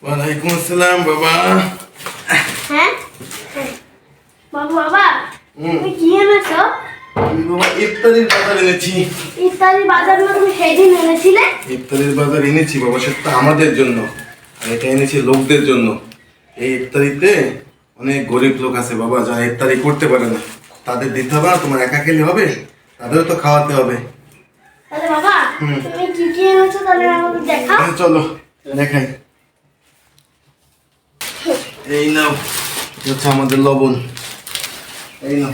ওয়ালাইকুম আসসালাম বাবা। হ্যাঁ বাবা, তুমি কি এনেছো? আমি বাবা ইফতারির বাজার এনেছি। ইফতারির বাজার না তুমি সেদিন এনেছিলে? ইফতারির বাজার এনেছি বাবা, সেটা আমাদের জন্য, আর এটা এনেছি লোকদের জন্য। এই ইফতারিতে অনেক গরিব লোক আছে বাবা, যারা ইফতারি করতে পারে না, তাদের দিতে হবে না। তোমার একা খেলে হবে? তাদেরও তো খাওয়াতে হবে। তাহলে বাবা তুমি কি কি এনেছো তাহলে আমাকে দেখাও। চলো দেখাই। এই নাও, হচ্ছে আমাদের লবণ। এই নাও,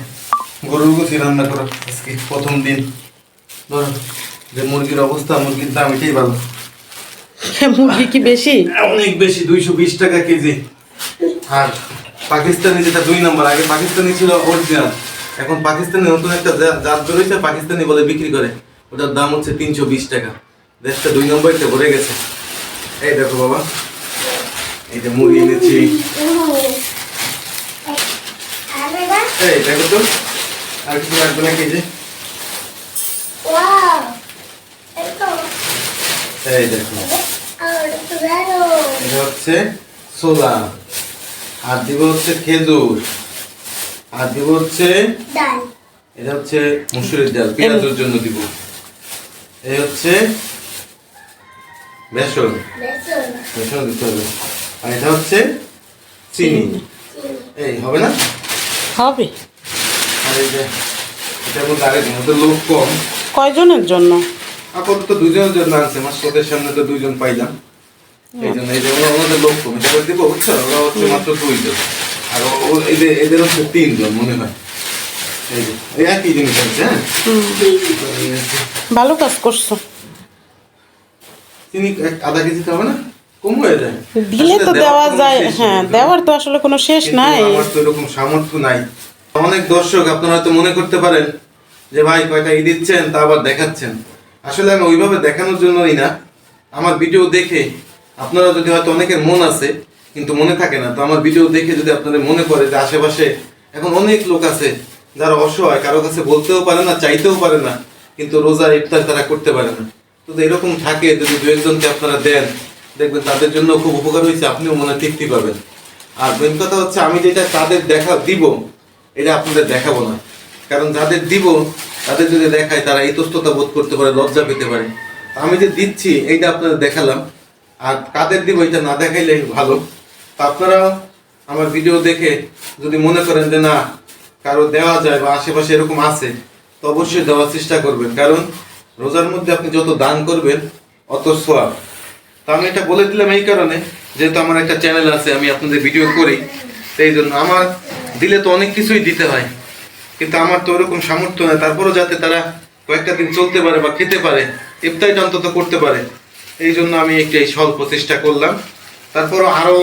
গরুর গোছি রান্না করো আজকে প্রথম দিন। ধরো, যে মুরগির অবস্থা, মুরগির দাম এটাই ভালো। মুরগি কি বেশি? অনেক বেশি, 220 টাকা কেজি। আর পাকিস্তানি যেটা 2 নম্বর, আগে পাকিস্তানি ছিল অরিজিনাল, এখন পাকিস্তানি নতুন একটা জাত বেরোইছে, পাকিস্তানি বলে বিক্রি করে, ওটার দাম হচ্ছে 320 টাকা। দেশটা 2 নম্বরতে ভরে গেছে। এই দেখো বাবা, এই যে মুরগি এনেছি। এই দেখো তো, আর কিছু লাগবে না কেজি? এই দেখো, এটা হচ্ছে ছোলা, আর দিব হচ্ছে খেজুর, আর দিব হচ্ছে এটা হচ্ছে মসুরের ডাল, পেঁয়াজের জন্য দিব। এই হচ্ছে বেসন, বেসন দিতে হবে। আর এটা হচ্ছে চিনি। এই হবে না? হবে। আর এই যে এটার মধ্যে আরেকজন, ওদের লোক কম। কয়জনের জন্য? আপাতত 2 জনের জন্য আনছে, আমার চোখের সামনে তো 2 জন পাইলাম, এই জন্য। এই যে ওনাদের লোক কম, এটা দিব, বুঝছো? ওরা হচ্ছে মাত্র 2 জন, আর এদের হচ্ছে 3 জন মনে হয়। এই যে এই একই জিনিস আছে। হ্যাঁ, ভালো কাজ করছো। চিনি আধা কেজি হবে না? কম হয়ে যায়। দিলে তো আসলে দেওয়া কোনো যায়, শেষ হ্যাঁ নেই। দেওয়ার তো আসলে কোনো শেষ কিন্তু নাই। আমার তো এরকম সামর্থ্য নাই। অনেক দর্শক আপনারা হয়তো মনে করতে পারেন যে ভাই কয়টা ই দিচ্ছেন তা আবার দেখাচ্ছেন। আসলে আমি ওইভাবে দেখানোর জন্যই না, আমার ভিডিও দেখে আপনারা যদি, হয়তো অনেকের মন আছে কিন্তু মনে থাকে না, তো আমার ভিডিও দেখে যদি আপনাদের মনে পড়ে যে আশেপাশে এখন অনেক লোক আছে যারা অসহায়, কারো কাছে বলতেও পারে না, চাইতেও পারে না, কিন্তু রোজা ইফতার তারা করতে পারে না। তো এরকম থাকে, যদি 2-1 জনকে আপনারা দেন, দেখবেন তাদের জন্য খুব উপকার হয়েছে, আপনিও মনে তৃপ্তি পাবেন। আর মেন কথা হচ্ছে, আমি যেটা তাদের দিব, এটা আপনাদের দেখাবো না। কারণ যাদের দিব তাদের যদি দেখায়, তারা ইতস্ততা বোধ করতে পারে, লজ্জা পেতে পারে। আমি যে দিচ্ছি এইটা আপনাদের দেখালাম, আর কাদের দিব এটা না দেখাইলে ভালো। তো আপনারা আমার ভিডিও দেখে যদি মনে করেন যে না, কারো দেওয়া যায় বা আশেপাশে এরকম আছে, তো অবশ্যই দেওয়ার চেষ্টা করবেন। কারণ রোজার মধ্যে আপনি যত দান করবেন অত সওয়াব। তো আমি এটা বলে দিলাম এই কারণে, যেহেতু আমার একটা চ্যানেল আছে, আমি আপনাদের ভিডিও করি, সেই জন্য। আমার দিলে তো অনেক কিছুই দিতে হয়, কিন্তু আমার তো ওরকম সামর্থ্য নেই। তারপরেও যাতে তারা কয়েকটা দিন চলতে পারে বা খেতে পারে, ইফতারিটা অন্তত করতে পারে, এই জন্য আমি একটু এই স্বল্প চেষ্টা করলাম। তারপরও আরও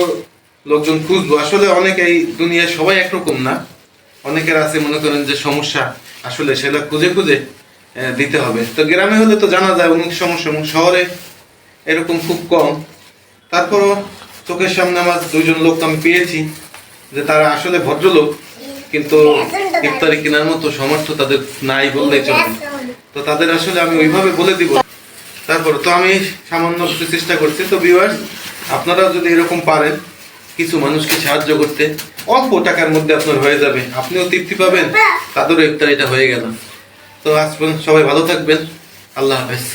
লোকজন খুঁজবো। আসলে অনেক, এই দুনিয়ায় সবাই একরকম না, অনেকের আছে মনে করেন যে সমস্যা, আসলে সেটা খুঁজে খুঁজে দিতে হবে। তো গ্রামে হলে তো জানা যায় অনেক সমস্যা, এবং শহরে এরকম খুব কম। তারপরও চোখের সামনে আমার 2 জন লোক আমি পেয়েছি যে তারা আসলে ভদ্রলোক, কিন্তু ইফতারি কেনার মতো সামর্থ্য তাদের নাই বললেই চলে। তো তাদের আসলে আমি ওইভাবে বলে দিব। তারপর তো আমি সামান্য একটু চেষ্টা করছি। তো ভিউয়ার্স, আপনারা যদি এরকম পারেন কিছু মানুষকে সাহায্য করতে, অল্প টাকার মধ্যে আপনার হয়ে যাবে, আপনিও তৃপ্তি পাবেন, তাদেরও ইফতারিটা হয়ে গেল। তো আজ পর্যন্ত সবাই ভালো থাকবেন। আল্লাহ হাফেজ।